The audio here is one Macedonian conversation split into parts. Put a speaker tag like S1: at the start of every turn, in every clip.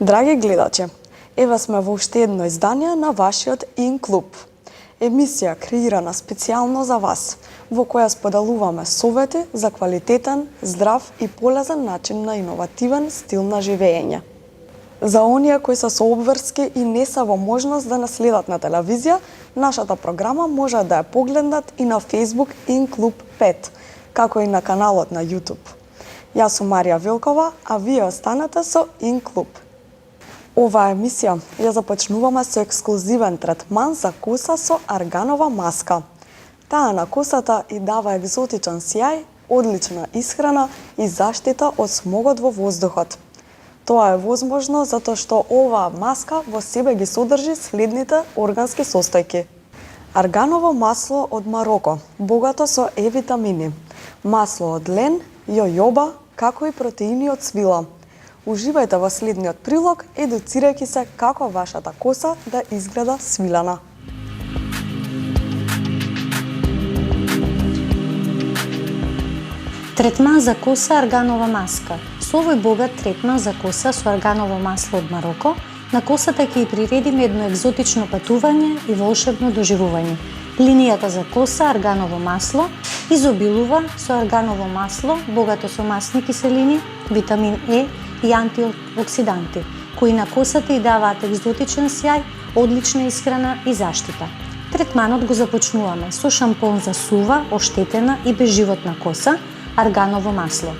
S1: Драги гледачи, еве сме во уште едно издание на вашиот Ин-клуб. Емисија креирана специјално за вас, во која споделуваме совети за квалитетен, здрав и полезен начин на иновативен стил на живење. За оние кои се со обврски и не се во можност да нас следат на телевизија, нашата програма може да ја погледнат и на Facebook Ин-клуб 5, како и на каналот на YouTube. Јас сум Марија Вилкова, а вие останете со Ин-клуб. Оваа емисија ја започнуваме со ексклузивен третман за коса со арганова маска. Таа на косата и дава екзотичен сјај, одлична исхрана и заштита од смогот во воздухот. Тоа е возможно затоа што оваа маска во себе ги содржи следните органски состојки. Арганово масло од Мароко, богато со Е-витамини, масло од лен, јојоба, како и протеини од свила. Уживајте во следниот прилог, едуцирајќи се како вашата коса да изгледа свилена.
S2: Третман за коса арганова маска. Со овој богат третман за коса со арганово масло од Мароко, на косата ќе ја приредиме едно екзотично патување и волшебно доживување. Линијата за коса арганово масло изобилува со арганово масло, богато со масни киселини, витамин Е и антиоксиданти, кои на косата и даваат екзотичен сјај, одлична исхрана и заштита. Третманот го започнуваме со шампон за сува, оштетена и безживотна коса, арганово масло.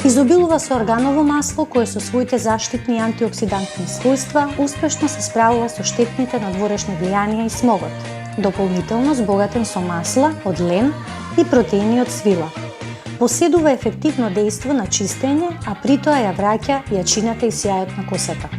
S2: Изобилува со арганово масло кое со своите заштитни и антиоксидантни својства успешно се справува со штетните надворешни влијанија и смогот. Дополнително збогатен со масла од лен и протеини од свила. Поседува ефективно дејство на чистење, а при тоа ја враќа јачината и сјајот на косата.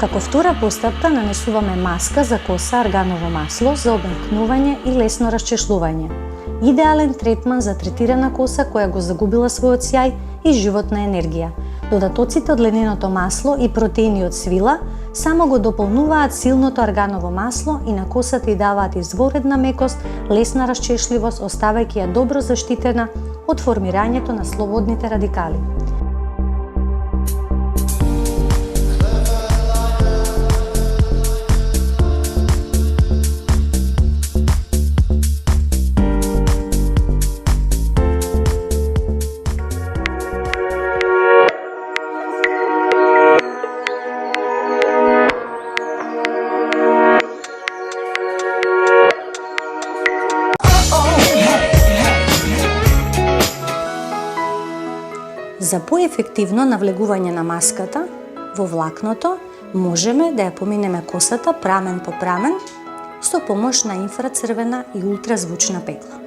S2: Како втора постапка нанесуваме маска за коса арганово масло за обмекнување и лесно расчешлување. Идеален третман за третирана коса која го загубила својот сјај и животна енергија. Додатоците од лененото масло и протеини од свила само го дополнуваат силното арганово масло и на косата и даваат изворедна мекост, лесна расчешливост, оставајќи ја добро заштитена од формирањето на слободните радикали. За поефективно навлегување на маската во влакното, можеме да ја поминеме косата прамен по прамен со помош на инфрацрвена и ултразвучна пегла.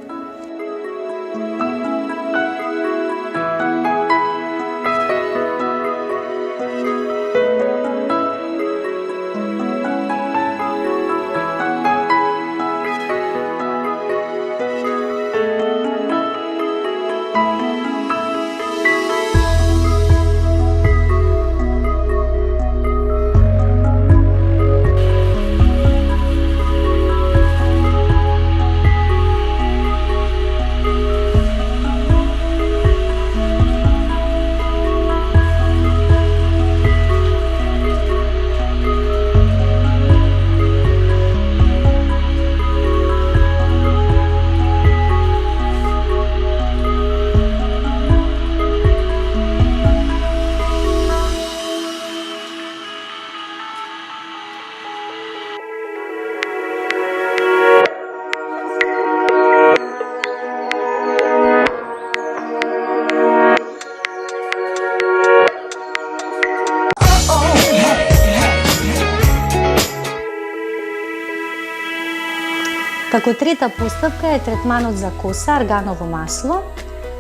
S2: Како трета постапка е третманот за коса арганово масло,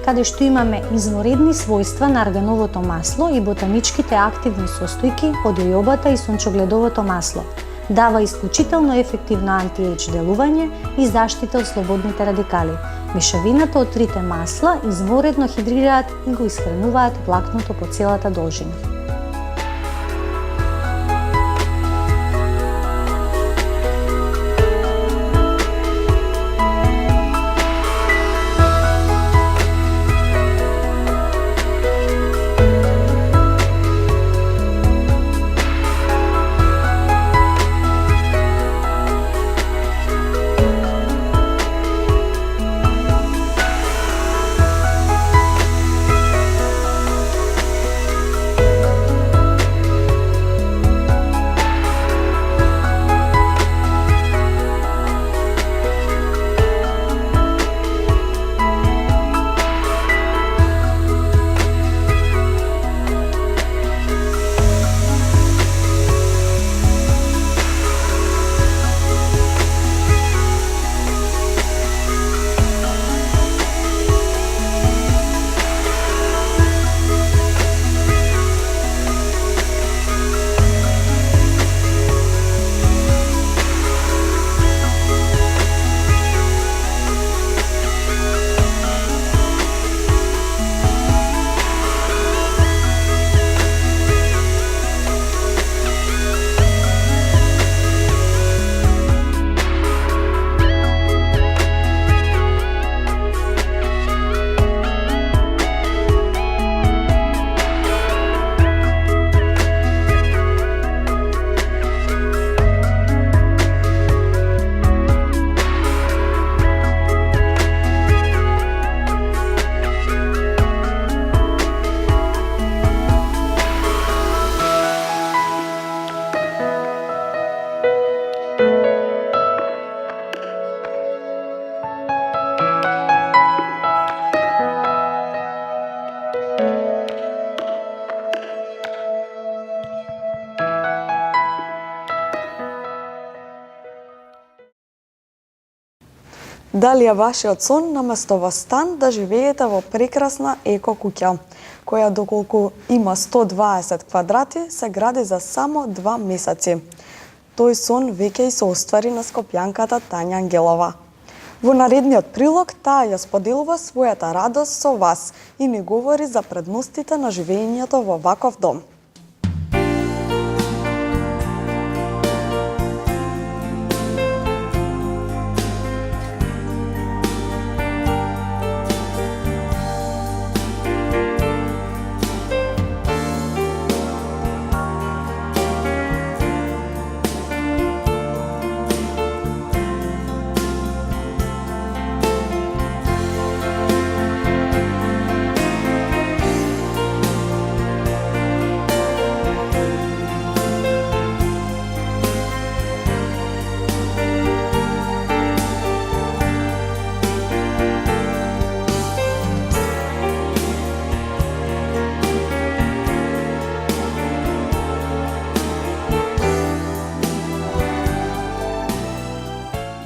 S2: каде што имаме изворедни својства на аргановото масло и ботаничките активни состојки од јојобата и сончогледовото масло. Дава исклучително ефективно анти-ејдж делување и заштита од слободните радикали. Мешавината од трите масла изворедно хидрираат и го исхрануваат влакното по целата должина.
S1: Дали е вашиот сон наместо во стан да живеете во прекрасна еко куќа, која доколку има 120 квадрати, се гради за само 2 месеци. Тој сон веќе и се оствари на скопјанката Тања Ангелова. Во наредниот прилог таа ја споделува својата радост со вас и ни говори за предностите на живеењето во ваков дом.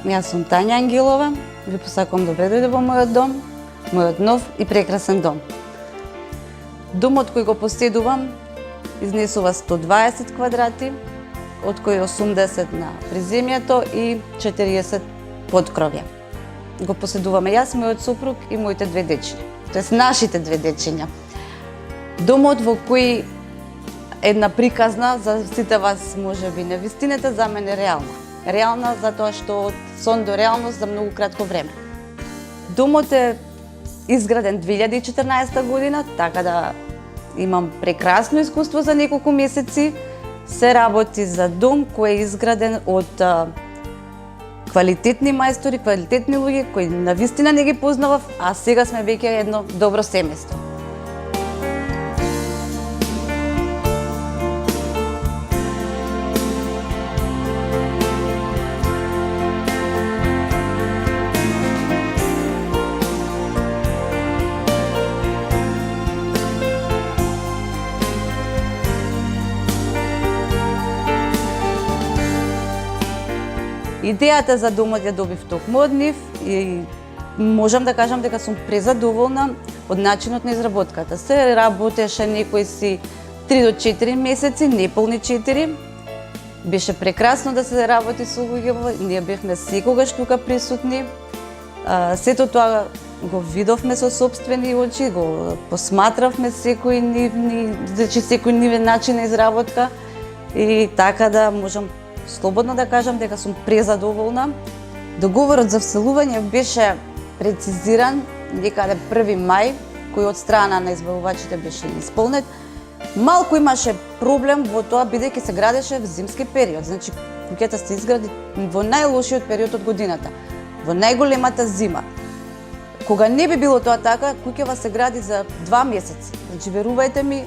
S3: Јас сум Тања Ангелова. Ви посакувам добре дојде во мојот дом, мојот нов и прекрасен дом. Домот кој го поседувам изнесува 120 квадрати, од кои 80 на приземјето и 40 поткровја. Го поседуваме јас, мојот сопруг и моите две дечиња. Тоест нашите две дечиња. Домот во кој една приказна за сите вас можеби невистината, за мене реална. Реална затоа што од сон до реалност за многу кратко време. Домот е изграден 2014 година, така да имам прекрасно искуство за неколку месеци. Се работи за дом кој е изграден од квалитетни мајстори, квалитетни луѓе кои навистина не ги познавав, а сега сме веќе едно добро семејство. Идејата за домот ја добив токму од нив и можам да кажам дека сум презадоволна од начинот на изработката. Се работеше некои си 3 до 4 месеци, неполни 4. Беше прекрасно да се работи со луѓе, ние бевме секогаш тука присутни. Сето тоа го видовме со сопствени очи, го посматравме секој нивен начин на изработка и така да можам слободно да кажам дека сум презадоволна. Договорот за вселување беше прецизиран некаде 1 мај, кој од страна на избавувачите беше исполнет. Малку имаше проблем во тоа бидејќи се градеше в зимски период. Значи куќата се изгради во најлошиот период од годината, во најголемата зима. Кога не би било тоа така, куќава се гради за 2 месеци. Значи верувајте ми,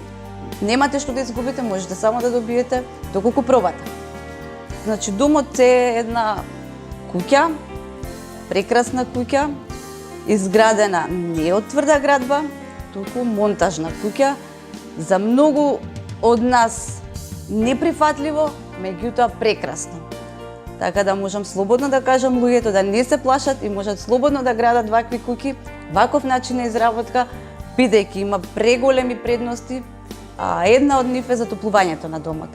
S3: немате што да изгубите, можете само да добиете доколку пробате. Значи, домот е една куќа, прекрасна куќа, изградена не од тврда градба, туку монтажна куќа, за многу од нас неприфатливо, меѓутоа прекрасно. Така да можам слободно да кажам луѓето да не се плашат и можат слободно да градат вакви куќи, ваков начин на изработка, бидејќи има преголеми предности, а една од нив е затоплувањето на домот.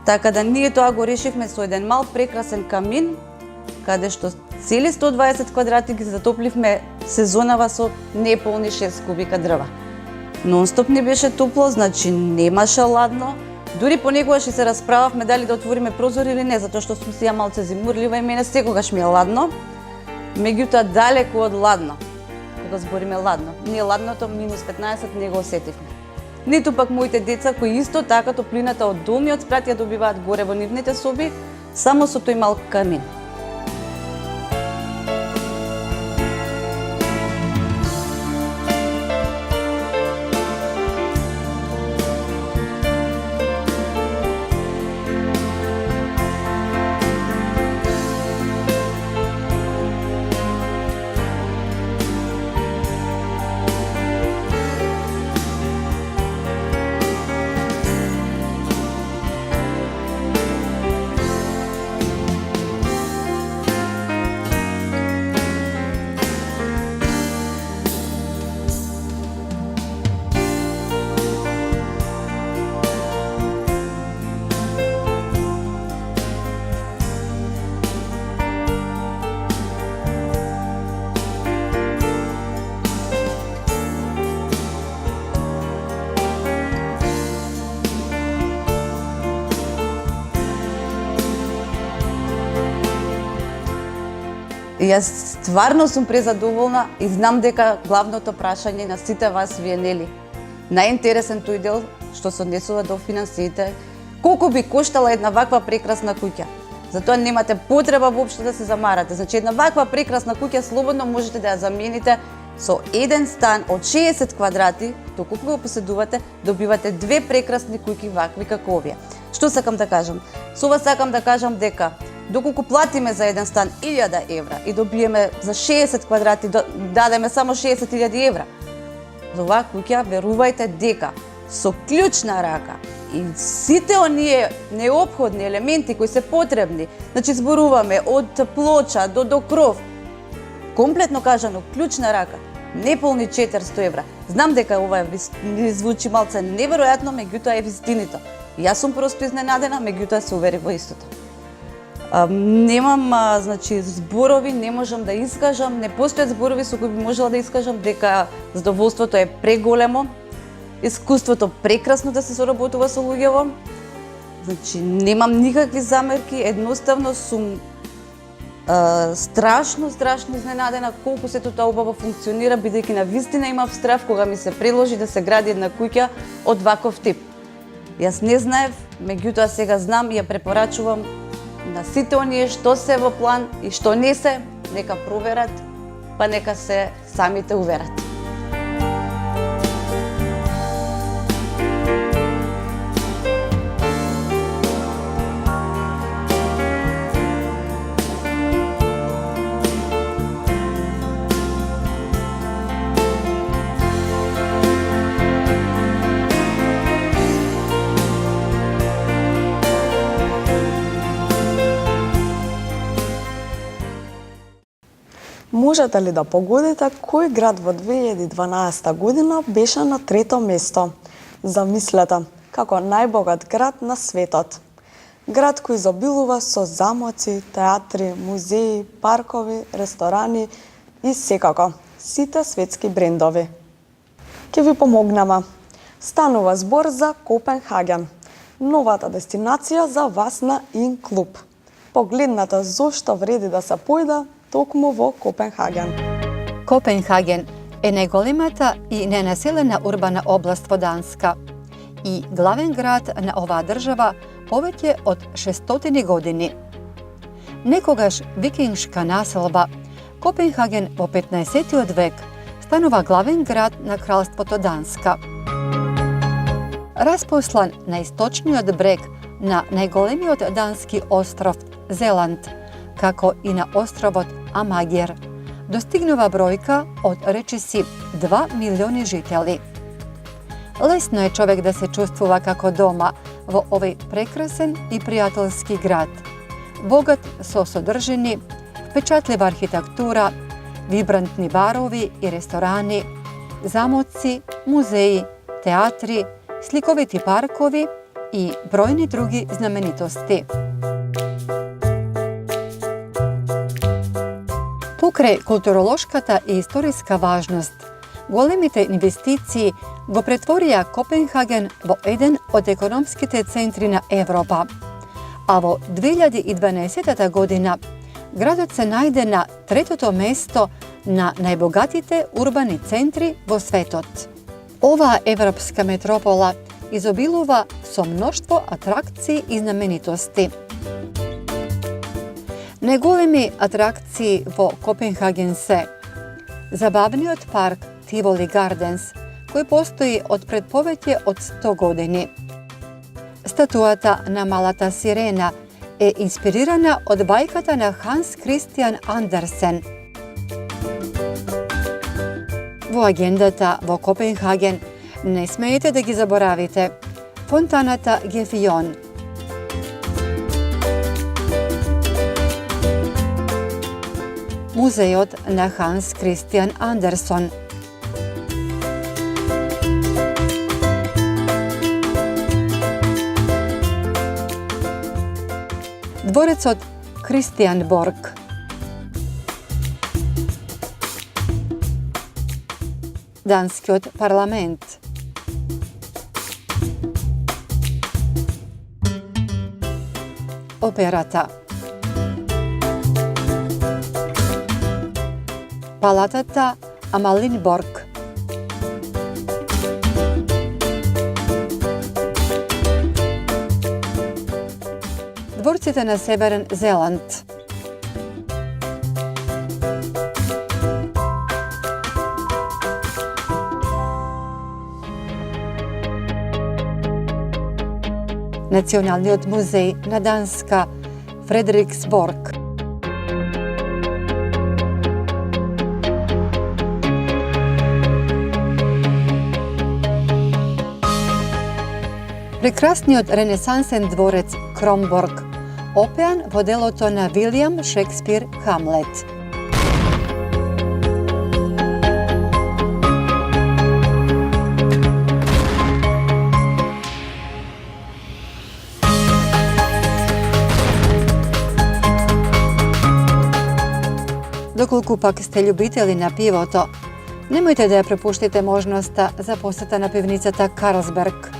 S3: Така да ние тоа го решивме со еден мал прекрасен камин, каде што цели 120 квадрати ги затопливме сезонава со неполни 6 кубика дрва. Нонстоп не беше топло, значи немаше ладно. Дури понекогаш и се расправавме дали да отвориме прозор или не, затоа што сум си ја малце зимурлива и мене секогаш ми е ладно. Меѓутоа далеку од ладно. Кога збориме ладно, ние ладното минус 15 не го осетивме. Ниту пак моите деца кои исто така топлината од долниот спрат ја добиваат горе во нивните соби, само со тој мал камин. Јас стварно сум презадоволна и знам дека главното прашање на сите вас ви е нели. Најинтересен тој дел што се однесува до финансиите, колку би коштала една ваква прекрасна куќа. Затоа немате потреба воопшто да се замарате. Значи една ваква прекрасна куќа слободно можете да ја замените со еден стан од 60 квадрати, доколку го поседувате, добивате две прекрасни куќи вакви како овие. Што сакам да кажам? Со ова сакам да кажам дека доколку платиме за еден стан 1000 евра и добиеме за 60 квадрати, дадеме само 60.000 евра. За оваа куќа верувајте дека со клучна рака И сите оние неопходни елементи кои се потребни, значи зборуваме од плоча до кров, комплетно кажано, клучна рака, неполни 400 евра. Знам дека ова ми звучи малце неверојатно, меѓутоа е вистинито. Јас сум просто изненадена, меѓутоа се уверив во истото. Немам значи зборови, не можам да искажам, не постојат зборови со кои би можела да искажам дека задоволството е преголемо, искуството прекрасно да се соработува со луѓево. Значи немам никакви замерки, едноставно сум страшно изненадена колку сето тоа убаво функционира, бидејќи на вистина имав страв кога ми се предложи да се гради една куќа од ваков тип. Јас не знаев, меѓутоа сега знам и ја препорачувам на сите оние што се во план и што не се, нека проверат, па нека се самите уверат.
S1: Можете ли да погодите кој град во 2012 година беше на трето место? Замислете, како најбогат град на светот. Град кој изобилува со замоци, театри, музеи, паркови, ресторани и секако сите светски брендови. Ќе ви помогнеме. Станува збор за Копенхаген, новата дестинација за вас на Инклуб. Погледнете зошто вреди да се појде токму во Копенхаген.
S4: Копенхаген е најголемата и ненаселена урбана област во Данска и главен град на оваа држава повеќе од 600 години. Некогаш викингшка населба, Копенхаген во 15 век станува главен град на кралството Данска. Распослан на источниот брег на најголемиот дански остров Зеланд, како и на островот Амагер, достигнува бројка од речиси 2 милиони жители. Лесно е човек да се чувствува како дома во овој прекрасен и пријателски град, богат со содржини, впечатлива архитектура, вибрантни барови и ресторани, замоци, музеи, театри, сликовити паркови и бројни други знаменитости. Покрај културолошката и историска важност, големите инвестиции го претворија Копенхаген во еден од економските центри на Европа, а во 2012 година градот се најде на третото место на најбогатите урбани центри во светот. Оваа европска метропола изобилува со мноштво атракции и знаменитости. Најголеми атракции во Копенхаген се забавниот парк Тиволи Гарденс, кој постои од пред повеќе од 100 години. Статуата на Малата сирена е инспирирана од бајката на Ханс Кристијан Андерсен. Во агендата во Копенхаген не смеете да ги заборавите фонтаната Гефион, музејот на Ханс Кристијан Андерсон, дворецот Кристијанборг, Данскиот парламент, операта, палатата Амалинборг, дворците на Северен Зеланд, Националниот музеј на Данска, Фредериксборг, Прекрасниот ренесансен дворец Кромборг, опеан во делото на Вилијам Шекспир Хамлет. Доколку пак сте љубители на пивото, немојте да ја препуштите можноста за посета на пивницата Карлсберг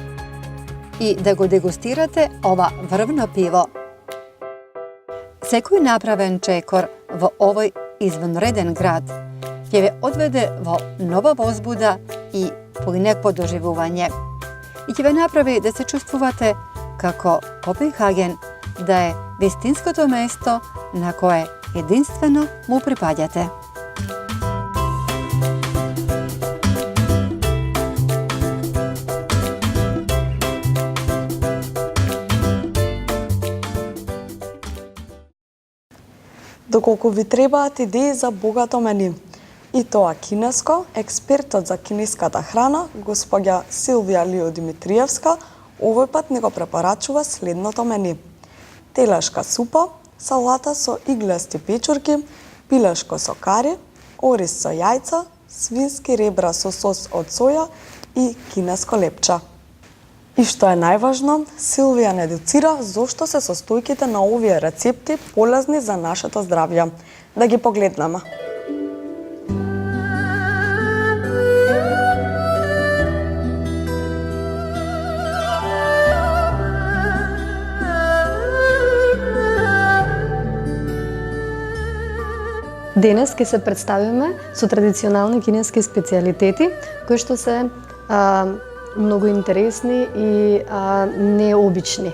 S4: и да го дегустирате ова врвно пиво. Секој направен чекор во овој извонреден град ќе ве одведе во нова возбуда и поинакво доживување и ќе ве направи да се чувствувате како Копенхаген, да е вистинското место на кое единствено му припаѓате.
S1: Доколку ви требаат идеи за богато мени, и тоа кинеско, експертот за кинеската храна, господја Силвија Лио Димитриевска, овој пат не го препорачува следното мени. Телешка супа, салата со иглести печурки, пилешко со кари, ориз со јајца, свински ребра со сос од соја и кинеско лепче. И што е најважно, Силвија не educира зошто се состојките на овие рецепти полезни за нашето здравје. Да ги погледнеме.
S5: Денес ќе се представиме со традиционални кинески специјалитети кои што се многу интересни и необични.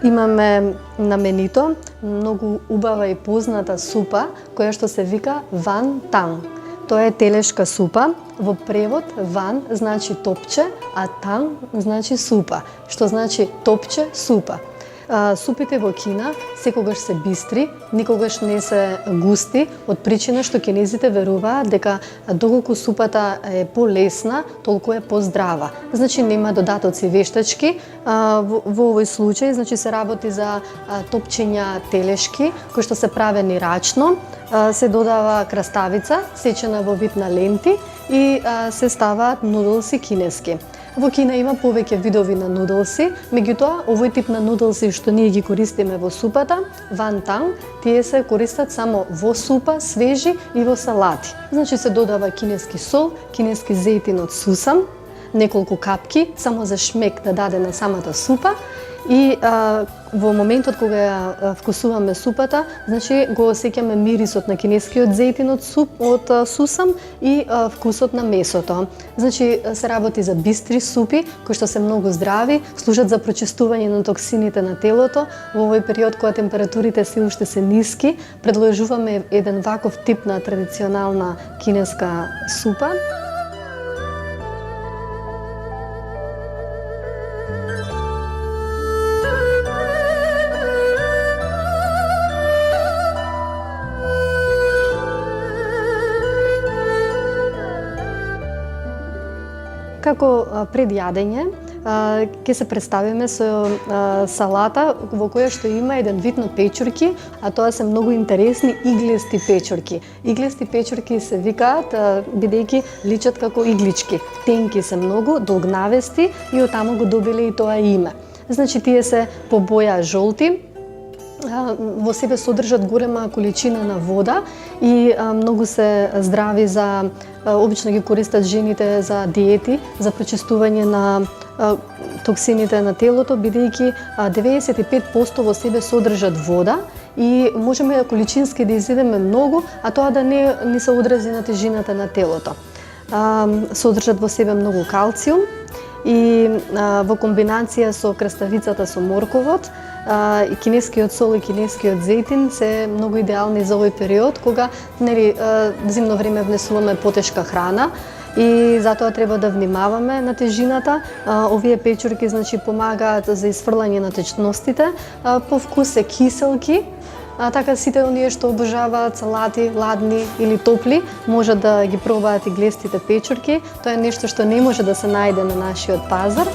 S5: Имаме на менито многу убава и позната супа која што се вика ван танг. Тоа е телешка супа. Во превод ван значи топче, а танг значи супа, што значи топче супа. Супите во Кина секогаш се бистри, никогаш не се густи, од причина што кинезите веруваат дека доколку супата е полесна, толку е поздрава. Значи нема додатоци вештачки. Во овој случај значи се работи за топчења телешки кои што се правени рачно, се додава краставица сечена во вид на ленти и се ставаат нудлси кинески. Во Кина има повеќе видови на нудлси, меѓутоа овој тип на нудлси што ние ги користиме во супата, ван танг, тие се користат само во супа, свежи и во салати. Значи се додава кинески сол, кинески зејтин од сусам, неколку капки, само за шмек да даде на самата супа и во моментот кога ја вкусуваме супата, значи го осеќаме мирисот на кинескиот зејтин од сусам и вкусот на месото. Значи се работи за бистри супи кои што се многу здрави, служат за прочистување на токсините на телото. Во овој период кога температурите се уште се ниски, предложуваме еден ваков тип на традиционална кинеска супа. Како пред јадење ќе се представиме со салата во која што има еден вид на печурки, а тоа се многу интересни иглести печурки. Иглести печурки се викаат бидејќи личат како иглички. Тенки се многу, долгнавести и оттаму го добиле и тоа име. Значи тие се по боја жолти, во себе содржат голема количина на вода и многу се здрави за обично ги користат жените за диети, за прочистување на токсините на телото, бидејќи 95% во себе содржат вода и можеме количински да изедеме многу, а тоа да не ни се одрази на тежината на телото. Содржат во себе многу калциум и во комбинација со краставицата со морковот, и кинескиот сол и кинескиот зејтин се многу идеални за овој период кога зимно време внесуваме потешка храна и затоа треба да внимаваме на тежината. Овие печурки значи помагаат за изфрлање на течностите, по вкус се киселки. Така сите оние што обожаваат салати, ладни или топли, може да ги пробаат иглестите печурки. Тоа е нешто што не може да се најде на нашиот пазар.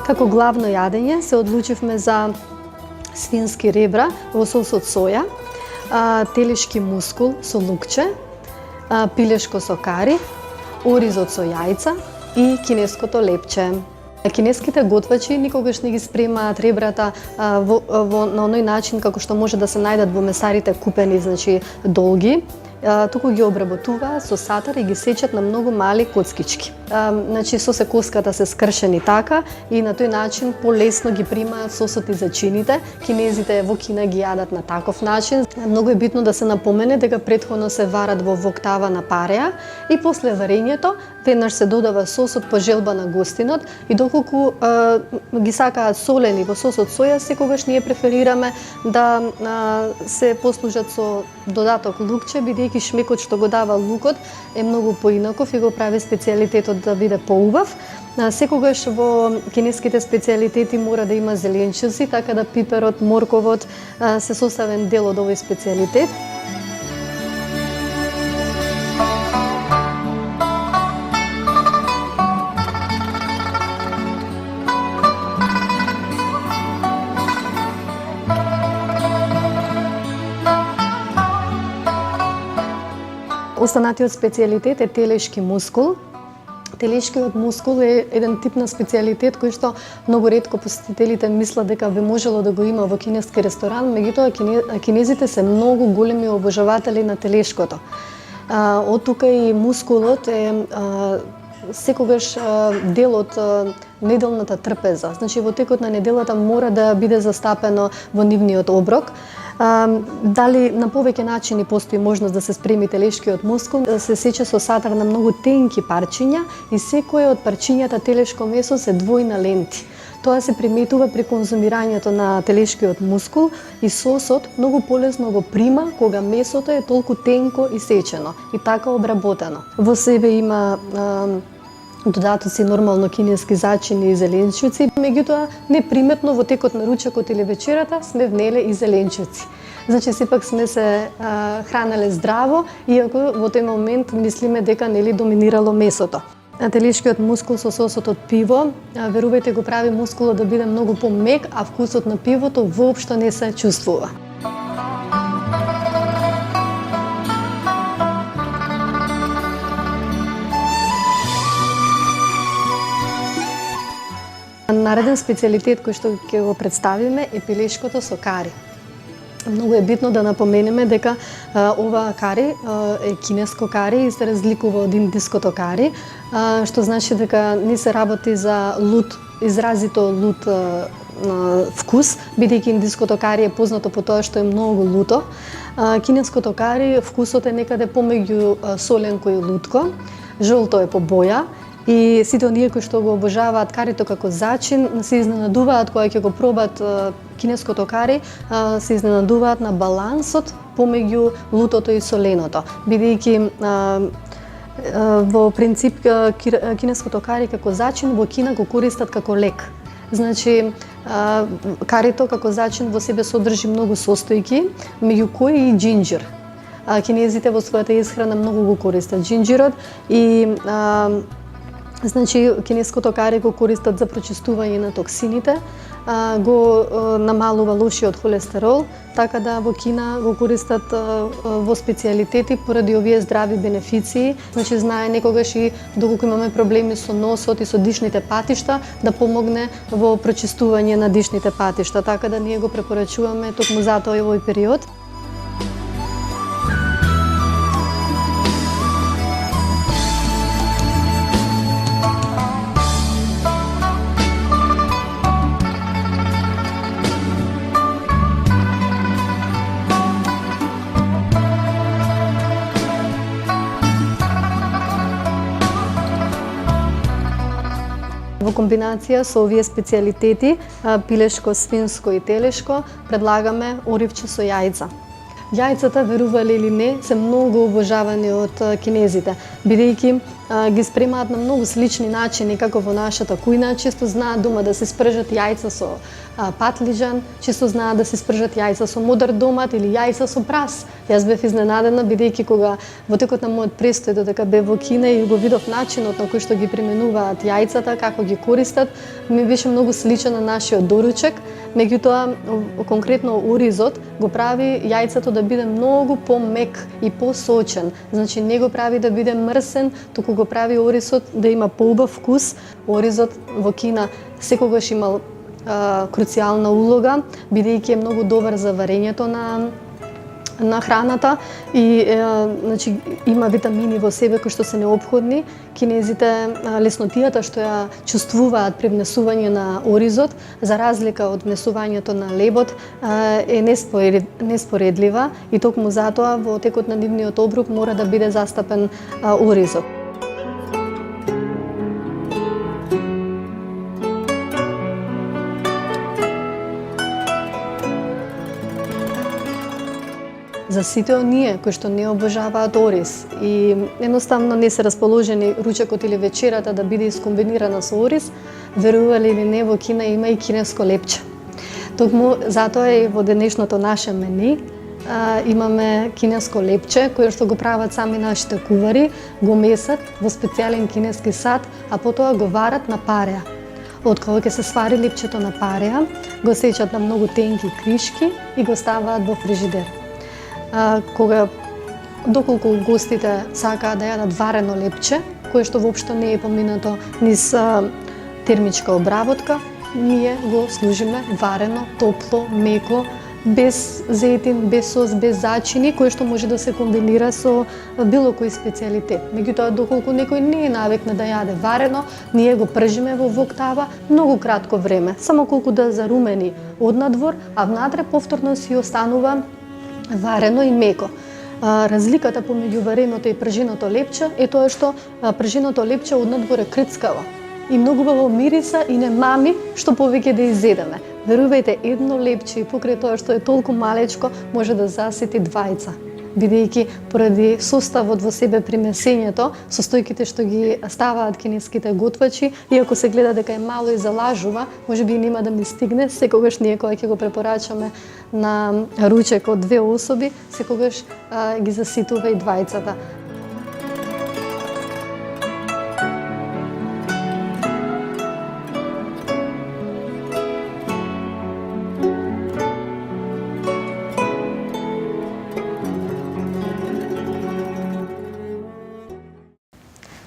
S5: Како главно јадење се одлучивме за свински ребра во сос од соја, телешки мускул со лукче, пилешко со кари, оризот со јајца и кинеското лепче. Кинеските готвачи никогаш не ги спремаат ребрата на оној начин како што може да се најдат во месарите купени, значи долги, туку ги обработуваат со сатар и ги сечат на многу мали коцкички. Значи сосе коската се скршени така и на тој начин полесно ги примаат сосот и зачините. Кинезите во Кина ги јадат на таков начин. Многу е битно да се напомене дека претходно се варат во воктава на пареа и после варењето веднаш се додава сосот по желба на гостинот и доколку ги сакаат солени во сос од соја, секогаш ние преферираме да се послужат со додаток лукче, бидејќи шмекот што го дава лукот е многу поинаков и го прави специјалитетот да биде поубав. Секогаш во кинеските специјалитети мора да има зеленчуци, така да пиперот, морковот се составен дел од овој специјалитет. Останатиот специјалитет е телешки мускул. Телешкиот мускул е еден тип на специјалитет кој што многу ретко посетителите мислат дека би можело да го има во кинески ресторан, меѓутоа кинезите се многу големи обожаватели на телешкото. Од тука и мускулот е секогаш дел од неделната трпеза. Значи во текот на неделата мора да биде застапено во нивниот оброк. Дали на повеќе начини постои можност да се спреми телешкиот мускул, се сече со сатар на многу тенки парчиња и секое од парчињата телешко месо се двојна ленти. Тоа се приметува при конзумирањето на телешкиот мускул и сосот многу полесно го прима кога месото е толку тенко и сечено и така обработено. Во себе има додатоци нормално кинески зачини и зеленчуци, меѓутоа неприметно во текот на ручекот или вечерата сме внеле и зеленчуци. Значи сепак сме се хранеле здраво, иако во тој момент мислиме дека нели доминирало месото. Телешкиот мускул со сосот од пиво, верувајте, го прави мускулот да биде многу помек, а вкусот на пивото воопшто не се чувствува. Нареден специјалитет кој што ќе го представиме е пилешкото со кари. Многу е битно да напоменеме дека ова кари е кинеско кари и се разликува од индиското кари, што значи дека не се работи за лут, изразито лут вкус, бидејќи индиското кари е познато по тоа што е многу луто. Кинеското кари вкусот е некаде помеѓу соленко и лутко, жолто е по боја. И сите оние кои што го обожаваат карито како зачин се изненадуваат кога ќе го пробат кинеското кари, се изненадуваат на балансот помеѓу лутото и соленото, бидејќи во принцип кинеското кари како зачин во Кина го користат како лек. Значи карито како зачин во себе содржи многу состојки, меѓу кои и джинџер. Кинезите во својата исхрана многу го користат джинџерот и значи кинеското кари го користат за прочистување на токсините, го намалува лошиот холестерол, така да во Кина го користат во специјалитети поради овие здрави бенефиции. Значи знае некогаш и доколку имаме проблеми со носот и со дишните патишта, да помогне во прочистување на дишните патишта, така да ние го препорачуваме токму за тој овој период. Во комбинација со овие специјалитети, пилешко, свинско и телешко, предлагаме оривче со јајца. Јајцата, верували или не, се многу обожавани од кинезите, бидејќи ги спремаат на многу слични начини, како во нашата кујна. Често знаат дома да се спржат јајца со патлиџан, често знаат да се спржат јајца со мудар домат или јајца со прас. Јас бев изненадена, бидејќи кога во текот на мојот престој додека бев во Кина и го видов начинот на кој што ги применуваат јајцата, како ги користат, ми беше многу сличен на нашиот доручек. Меѓутоа, конкретно оризот го прави јајцето да биде многу помек и посочен. Значи, не го прави да биде мрсен, туку го прави оризот да има поубав вкус. Оризот во Кина секогаш имал круцијална улога, бидејќи е многу добар за варењето на храната и значи има витамини во себе кои што се неопходни. Кинезите леснотијата што ја чувствуваат при внесување на оризот, за разлика од внесувањето на лебот, е неспоредлива и токму затоа во текот на нивниот обрук мора да биде застапен оризот. За сите оние кои што не обожаваат ориз и едноставно не се расположени ручекот или вечерата да биде искомбинирана со ориз, верували или не, во Кина има и кинеско лепче. Токму затоа и во денешното наше мени имаме кинеско лепче, кое што го прават сами нашите кувари, го месат во специјален кинески сад, а потоа го варат на пареа. Откако ќе се свари лепчето на пареа, го сечат на многу тенки кришки и го ставаат во фрижидер. Доколку гостите сакаат да јадат варено лепче, кое што воопшто не е поминато низ термичка обработка, ние го служиме варено, топло, меко, без зетин, без сос, без зачини, кое што може да се комбинира со било кој специјалитет. Меѓутоа, доколку некој не е навикнат да јаде варено, ние го пржиме во воктава многу кратко време, само колку да зарумени однадвор, а внатре повторно си останува варено и меко. Разликата помеѓу вареното и прженото лепче е тоа што прженото лепче однадвор е крцкаво и многу убаво мириса и не мами што повеќе да изедеме. Верувајте, едно лепче и покрај тоа што е толку малечко може да засети двајца, бидејќи поради составот во себе при месењето, состојките што ги ставаат кинеските готвачи, иако се гледа дека е мало и залажува, можеби нема да ми стигне, секогаш ние кога ќе го препорачаме на ручек од 2 особи, секогаш ги заситува и двајцата.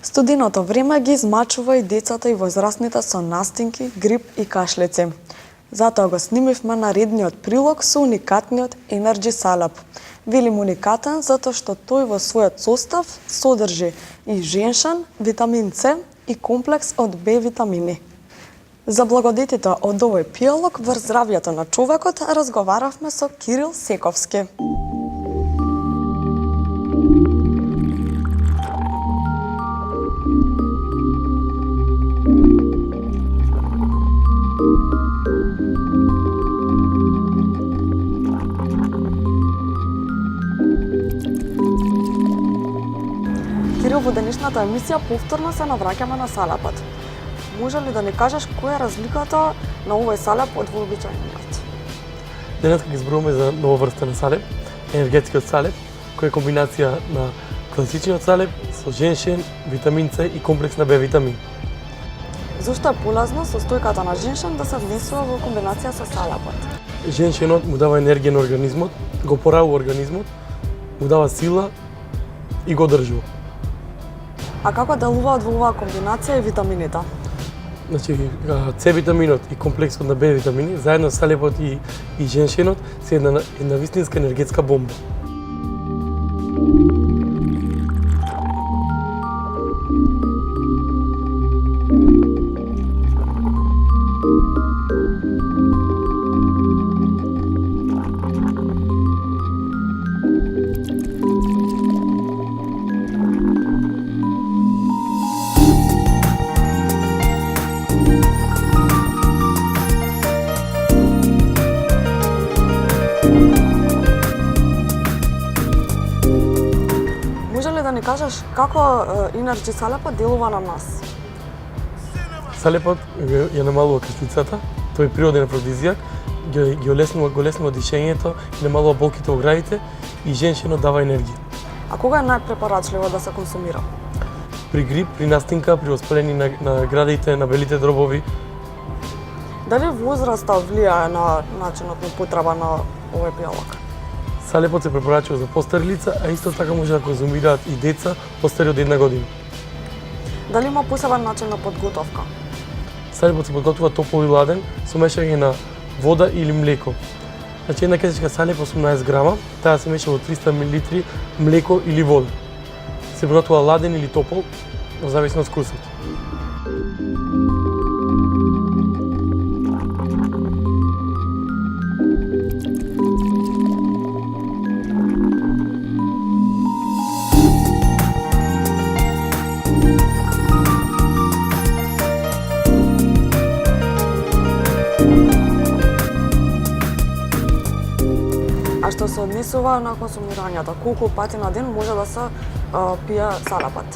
S1: Студеното време ги измачува и децата и возрастните со настинки, грип и кашлици. Затоа го снимивме наредниот прилог со уникатниот Energy Salep. Велим уникатен затоа што тој во својот состав содржи и женшен, витамин С и комплекс од Б витамини. За благодетите од овој пијалок врз здравјето на човекот разговаравме со Кирил Сековски. Во денешната емисија повторно се навраќаме на салепот. Може ли да ни кажеш која е разликата на овој салеп од вообичаениот?
S6: Денес ги зборуваме за нова врста на салеп, енергетскиот салеп, кој е комбинација на класичниот салеп со женшен, витамин С и комплекс на Б витамин.
S1: Зошто е полезно состојката на женшен да се внесува во комбинација со салепот?
S6: Женшенот му дава енергија на организмот, го поравува организмот, му дава сила и го одржува.
S1: А како делуваат во оваа комбинација и витамините?
S6: Значи, С витаминот и комплексот на Б витамини, заедно со салепот и женшенот, се една вистинска енергетска бомба.
S1: кажеш како Energy салепот делува на нас?
S6: Салепот ја намалува кашлицата, тој е природен афродизијак, ги олеснува дишењето, и намалува болките во градите и женшено дава енергија.
S1: А кога е најпрепорачливо да се консумира?
S6: При грип, при настинка, при воспалени на градите, на белите дробови.
S1: Дали возраста влијае на начинот на употреба на овој пијалак?
S6: Салепот се препорачува за постари лица, а исто така може да конзумираат и деца постари од 1 година.
S1: Дали има посебен начин на подготовка?
S6: Салепот се подготвува топол и ладен со мешање на вода или млеко. Значи една кесичка салеп 18 грама, таа се меша во 300 мл млеко или вода. Се подготвува ладен или топол, во зависност од вкусот.
S1: А што се однесува на консумирањето, колку пати на ден може да се пие салепот?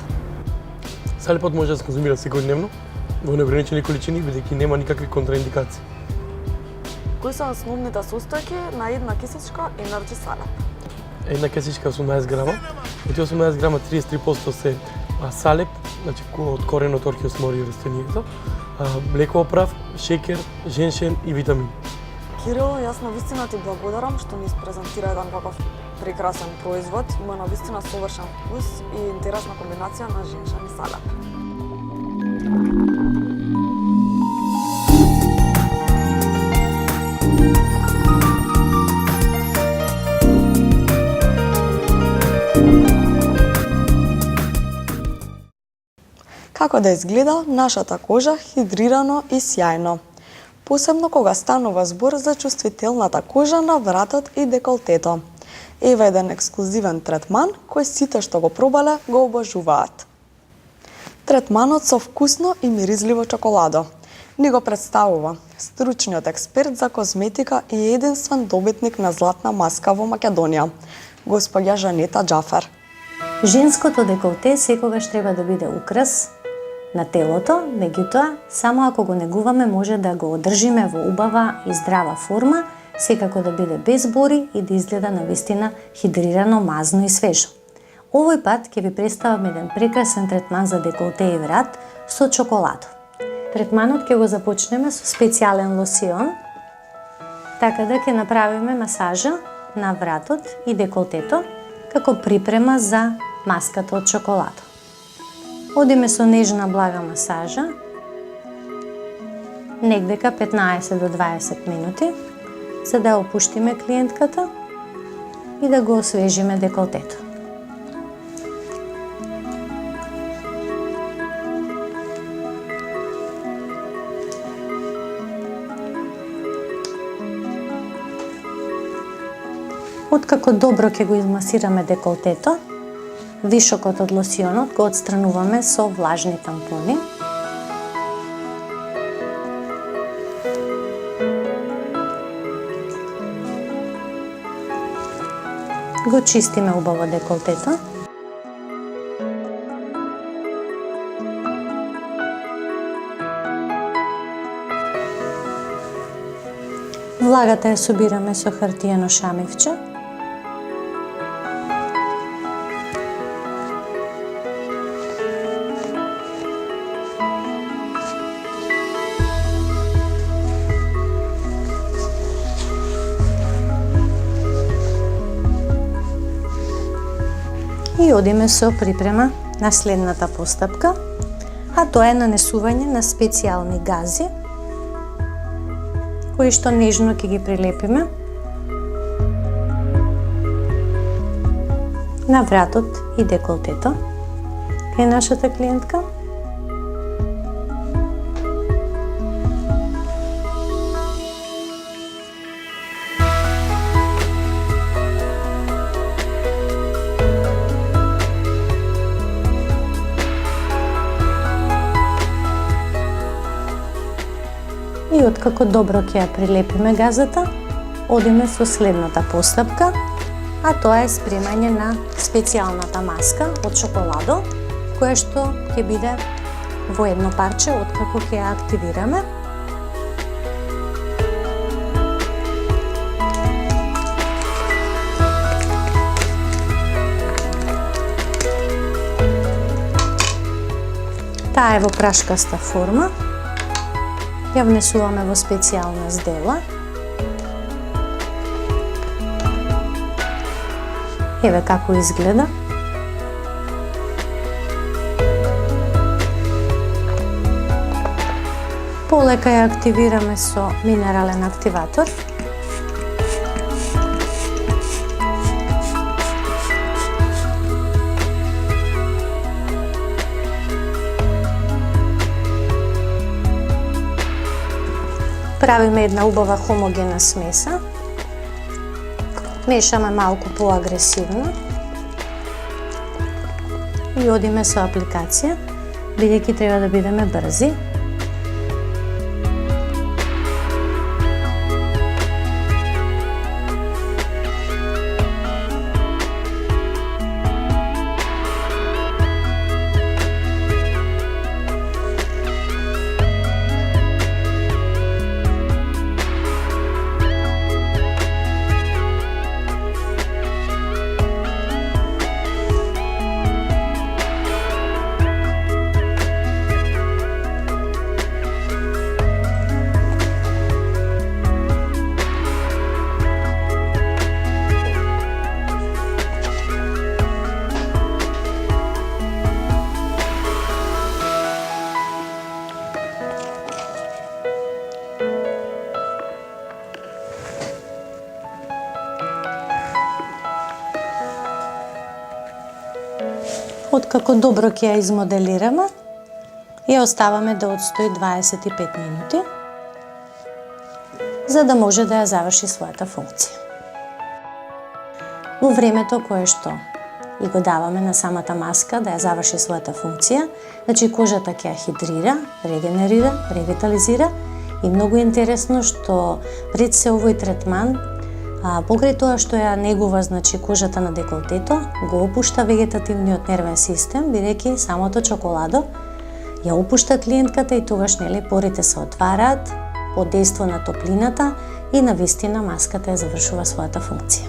S6: Салепот може да се конзумира секојдневно, во неограничени количини, бидејќи нема никакви контраиндикации.
S1: Кои се основните состојки на една кесичка Energy салеп?
S6: Една кесичка 18 грама, од тие 18 грама 33% се салеп, значи од коренот орхиосморија растенијето, млекова прав, шеќер, женшен и витамин.
S1: Кирил, јас на вистина ти благодарам што ни презентира еден ваков прекрасен производ. Има на вистина совршен вкус и интересна комбинација на женшен и салеп. Како да изгледа нашата кожа хидрирано и сјајно? Посебно кога станува збор за чувствителната кожа на вратот и деколтето. Ева еден ексклузивен третман кој сите што го пробале го обожуваат. Третманот со вкусно и миризливо чоколадо ни го представува стручниот експерт за козметика и единствен добитник на златна маска во Македонија, господја Жанета Џафер.
S2: Женското деколте секогаш треба да биде украс на телото, меѓутоа, само ако го негуваме може да го одржиме во убава и здрава форма, секако да биде без бори и да изгледа навистина хидрирано, мазно и свежо. Овој пат ќе ви представам еден прекрасен третман за деколте и врат со чоколадо. Третманот ќе го започнеме со специјален лосион, така да ќе направиме масажа на вратот и деколтето како припрема за маската од чоколадо. Одиме со нежна блага масажа, негдека 15 до 20 минути, за да опуштиме клиентката и да го освежиме деколтето. Откако добро ќе го измасираме деколтето, вишокот од лосионот го отстрануваме со влажни тампони. Го чистиме убаво деколтето. Влагата ја собираме со хартиено шамивче. И одиме со припрема на следната постапка, а тоа е нанесување на специјални гази, кои што нежно ќе ги прилепиме на вратот и деколтето кај нашата клиентка. И откако добро ќе ја прилепиме газата, одиме со следната постапка, а тоа е спремање на специјалната маска од чоколадо, која што ќе биде во едно парче откако ќе ја активираме. Таа е во прашкаста форма. Ја внесуваме во специјална здела. Еве како изгледа. Полека ја активираме со минерален активатор. Правиме една убава хомогена смеса. Мешаме малку поагресивно и одиме со апликација, бидејќи треба да бидеме брзи. Откако добро ќе ја измоделираме, ја оставаме да отстои 25 минути, за да може да ја заврши својата функција. Во времето кое што и го даваме на самата маска да ја заврши својата функција, значи кожата ќе ја хидрира, регенерира, ревитализира и многу интересно што пред се овој третман, покрај тоа што ја негува значи кожата на деколтето, го опушта вегетативниот нервен систем, бидејќи самото чоколадо ја опушта клиентката и тогаш порите се отвараат под дејство на топлината и навистина маската ја завршува својата функција.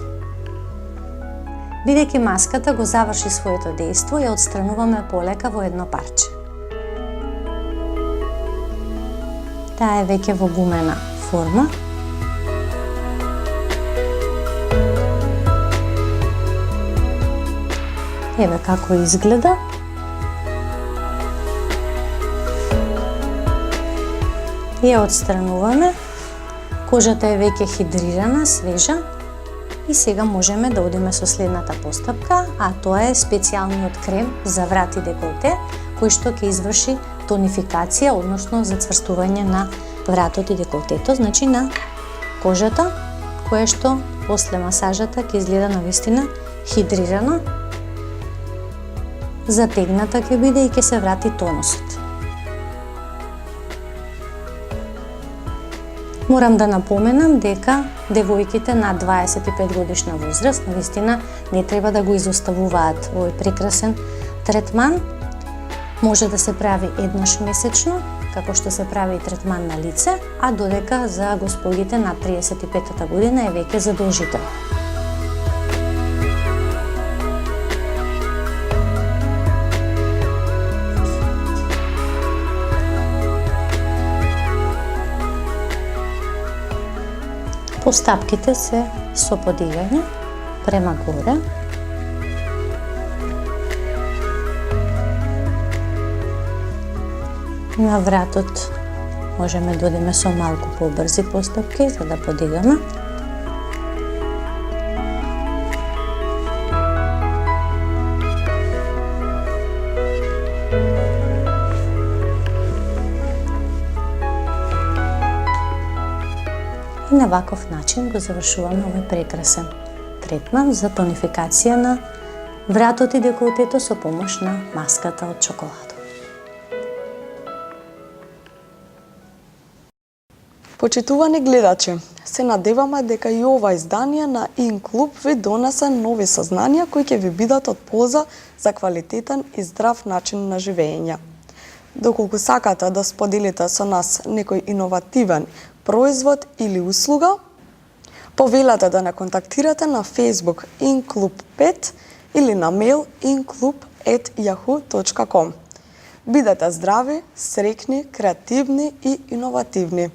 S2: Бидејќи маската го заврши своето дејство, ја отстрануваме полека во едно парче. Таа е веќе во гумена форма. Еве како изгледа. Ја отстрануваме. Кожата е веќе хидрирана, свежа. И сега можеме да одиме со следната постапка, а тоа е специјалниот крем за врат и деколте, кој што ќе изврши тонификација, односно зацврстување на вратот и деколтето, значи на кожата, која што после масажата ќе изгледа навистина хидрирано, затегната ќе биде и ќе се врати тонусот. Морам да напоменам дека девојките над 25 годишна возраст навистина не треба да го изоставуваат овој прекрасен третман. Може да се прави еднаш месечно, како што се прави и третман на лице, а додека за господите над 35-та година е веќе задолжително. Постапките се со подигање према горе. На вратот можеме да одиме со малку побрзи постапки за да подигаме. И на ваков начин го завршуваме овој прекрасен третман за тонификација на вратот и деколтето со помош на маската од чоколадо.
S1: Почитувани гледачи, се надеваме дека и ова издание на Инклуб ви донесе нови сознанија кои ќе ви бидат од полза за квалитетен и здрав начин на живење. Доколку сакате да споделите со нас некој иновативен производ или услуга, повелете да не контактирате на Facebook Инклуб 5 или на мејл inclub@yahoo.com. Бидете здрави, среќни, креативни и иновативни.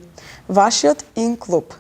S1: Вашиот Инклуб.